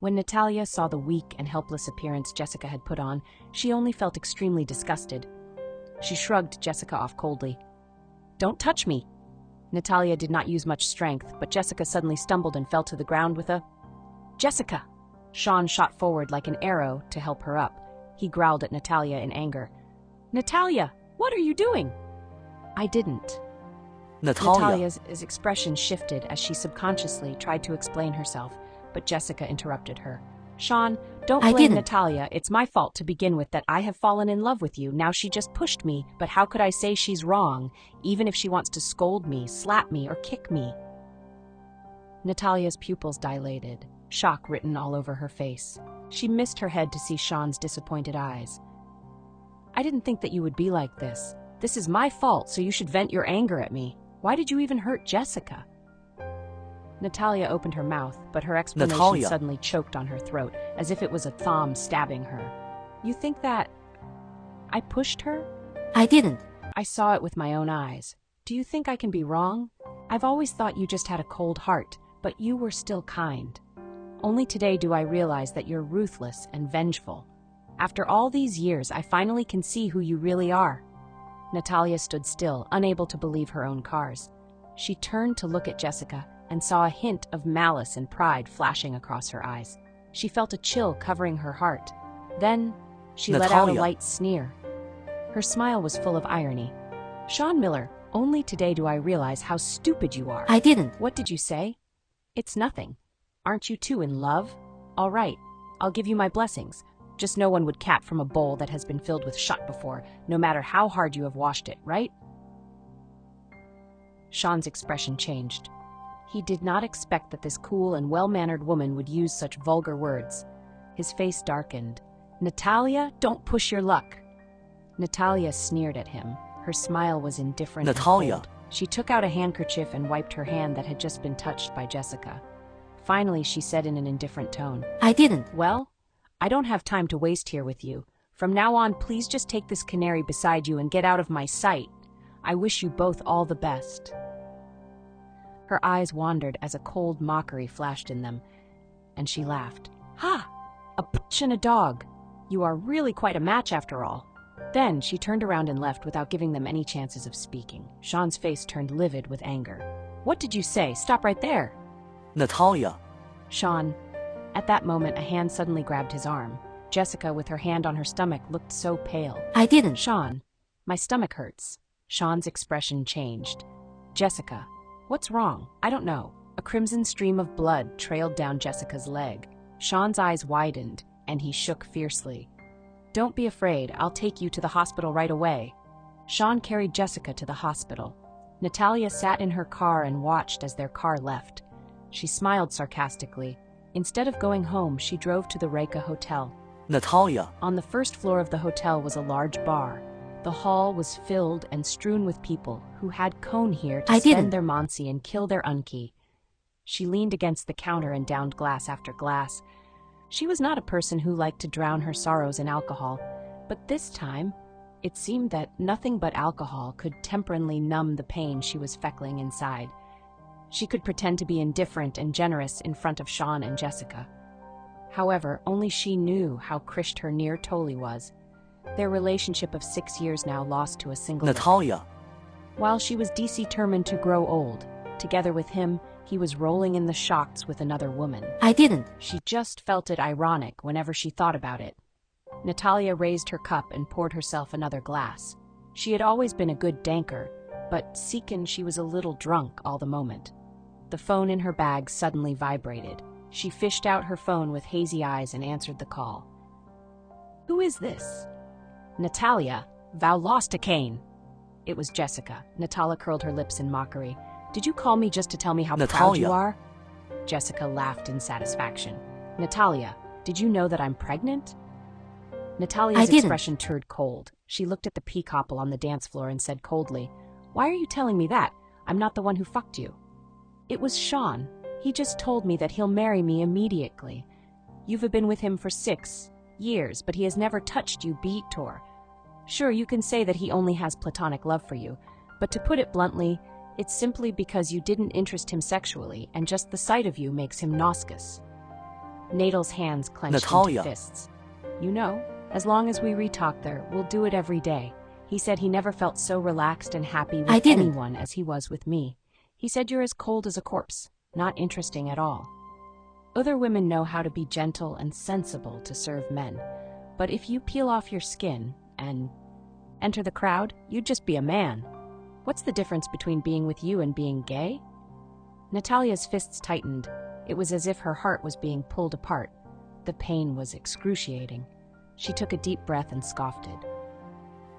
When Natalia saw the weak and helpless appearance Jessica had put on, she only felt extremely disgusted. She shrugged Jessica off coldly. "Don't touch me!" Natalia did not use much strength, but Jessica suddenly stumbled and fell to the ground with a "Jessica!" Sean shot forward like an arrow to help her up. He growled at Natalia in anger. "Natalia, what are you doing?" "I didn't." Natalia's expression shifted as she subconsciously tried to explain herself, but Jessica interrupted her. "Sean, don't blame Natalia. It's my fault to begin with that I have fallen in love with you. Now she just pushed me, but how could I say she's wrong, even if she wants to scold me, slap me, or kick me?" Natalia's pupils dilated, shock written all over her face. She missed her head to see Sean's disappointed eyes. "I didn't think that you would be like this. This is my fault, so you should vent your anger at me. Why did you even hurt Jessica?" Natalia opened her mouth, but her explanation suddenly choked on her throat, as if it was a thumb stabbing her. "You think that I pushed her?" "I didn't." "I saw it with my own eyes. Do you think I can be wrong? I've always thought you just had a cold heart, but you were still kind. Only today do I realize that you're ruthless and vengeful. After all these years, I finally can see who you really are." Natalia stood still, unable to believe her own cars. She turned to look at Jessica and saw a hint of malice and pride flashing across her eyes. She felt a chill covering her heart. Then she let out a light sneer. Her smile was full of irony. "Sean Miller, only today do I realize how stupid you are." "I didn't." "What did you say?" "It's nothing. Aren't you two in love? All right, I'll give you my blessings. Just no one would cap from a bowl that has been filled with shot before, no matter how hard you have washed it, right?" Sean's expression changed. He did not expect that this cool and well-mannered woman would use such vulgar words. His face darkened. "Natalia, don't push your luck." Natalia sneered at him. Her smile was indifferent and cold. She took out a handkerchief and wiped her hand that had just been touched by Jessica. Finally, she said in an indifferent tone, "I didn't." "Well, I don't have time to waste here with you. From now on, please just take this canary beside you and get out of my sight. I wish you both all the best." Her eyes wandered as a cold mockery flashed in them, and she laughed. "Ha! A bitch and a dog. You are really quite a match after all." Then she turned around and left without giving them any chances of speaking. Sean's face turned livid with anger. "What did you say? Stop right there." "Natalia." "Sean." At that moment, a hand suddenly grabbed his arm. Jessica, with her hand on her stomach, looked so pale. "I didn't." "Sean, my stomach hurts." Sean's expression changed. "Jessica, what's wrong?" "I don't know." A crimson stream of blood trailed down Jessica's leg. Sean's eyes widened, and he shook fiercely. "Don't be afraid. I'll take you to the hospital right away." Sean carried Jessica to the hospital. Natalia sat in her car and watched as their car left. She smiled sarcastically. Instead of going home, she drove to the Reka Hotel. "Natalia." On the first floor of the hotel was a large bar. The hall was filled and strewn with people who had come here to spend their Monsi and kill their unki. She leaned against the counter and downed glass after glass. She was not a person who liked to drown her sorrows in alcohol, but this time, it seemed that nothing but alcohol could temporarily numb the pain she was feeling inside. She could pretend to be indifferent and generous in front of Sean and Jessica. However, only she knew how crushed her near Toli was. Their relationship of 6 years now lost to a single "Natalia." While she was determined to grow old, together with him, he was rolling in the shocks with another woman. "I didn't." She just felt it ironic whenever she thought about it. Natalia raised her cup and poured herself another glass. She had always been a good danker, but seeking she was a little drunk all the moment. The phone in her bag suddenly vibrated. She fished out her phone with hazy eyes and answered the call. "Who is this?" "Natalia, thou lost a cane." It was Jessica. Natalia curled her lips in mockery. "Did you call me just to tell me how proud you are?" Jessica laughed in satisfaction. "Natalia, did you know that I'm pregnant?" Natalia's expression turned cold. She looked at the pea couple on the dance floor and said coldly, "Why are you telling me that? I'm not the one who fucked you." "It was Sean. He just told me that he'll marry me immediately. You've been with him for 6 years, but he has never touched you, Beator. Sure, you can say that he only has platonic love for you, but to put it bluntly, it's simply because you didn't interest him sexually, and just the sight of you makes him nauseous." Natal's hands clenched Natalia. into fists. You know, as long as we re-talk there, we'll do it every day. He said he never felt so relaxed and happy with anyone as he was with me. He said you're as cold as a corpse, not interesting at all. Other women know how to be gentle and sensible to serve men, but if you peel off your skin and enter the crowd, you'd just be a man. What's the difference between being with you and being gay? Natalia's fists tightened. It was as if her heart was being pulled apart. The pain was excruciating. She took a deep breath and scoffed it.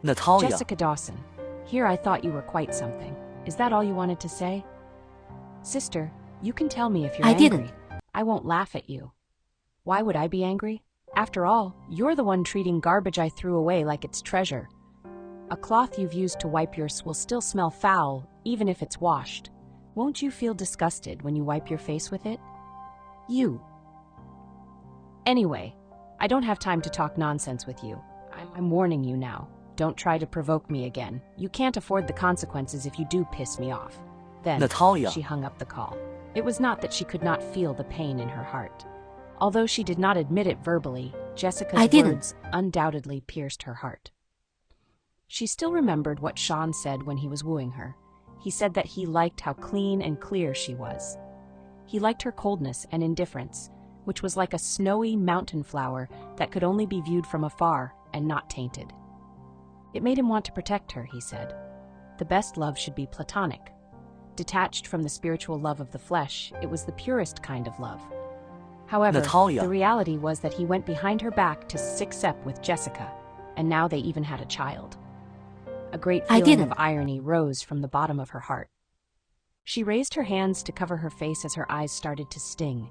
Natalia. Jessica Dawson, here I thought you were quite something. Is that all you wanted to say? Sister, you can tell me if you're angry. didn't. I won't laugh at you. Why would I be angry? After all, you're the one treating garbage I threw away like it's treasure. A cloth you've used to wipe yours will still smell foul, even if it's washed. Won't you feel disgusted when you wipe your face with it? You. Anyway, I don't have time to talk nonsense with you. I'm warning you now. Don't try to provoke me again. You can't afford the consequences if you do piss me off. Then, Natalia. she hung up the call. It was not that she could not feel the pain in her heart. Although she did not admit it verbally, Jessica's words undoubtedly pierced her heart. She still remembered what Sean said when he was wooing her. He said that he liked how clean and clear she was. He liked her coldness and indifference, which was like a snowy mountain flower that could only be viewed from afar and not tainted. It made him want to protect her, he said. The best love should be platonic. Detached from the spiritual love of the flesh, it was the purest kind of love. However, Natalia. the reality was that he went behind her back to six-up with Jessica, and now they even had a child. A great feeling of irony rose from the bottom of her heart. She raised her hands to cover her face as her eyes started to sting.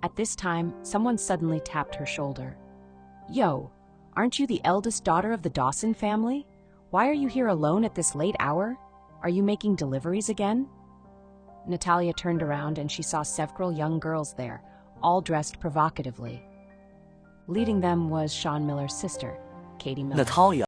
At this time, someone suddenly tapped her shoulder. Yo, aren't you the eldest daughter of the Dawson family? Why are you here alone at this late hour? Are you making deliveries again? Natalia turned around and she saw several young girls there, all dressed provocatively. Leading them was Sean Miller's sister, Katie Miller. Natalia.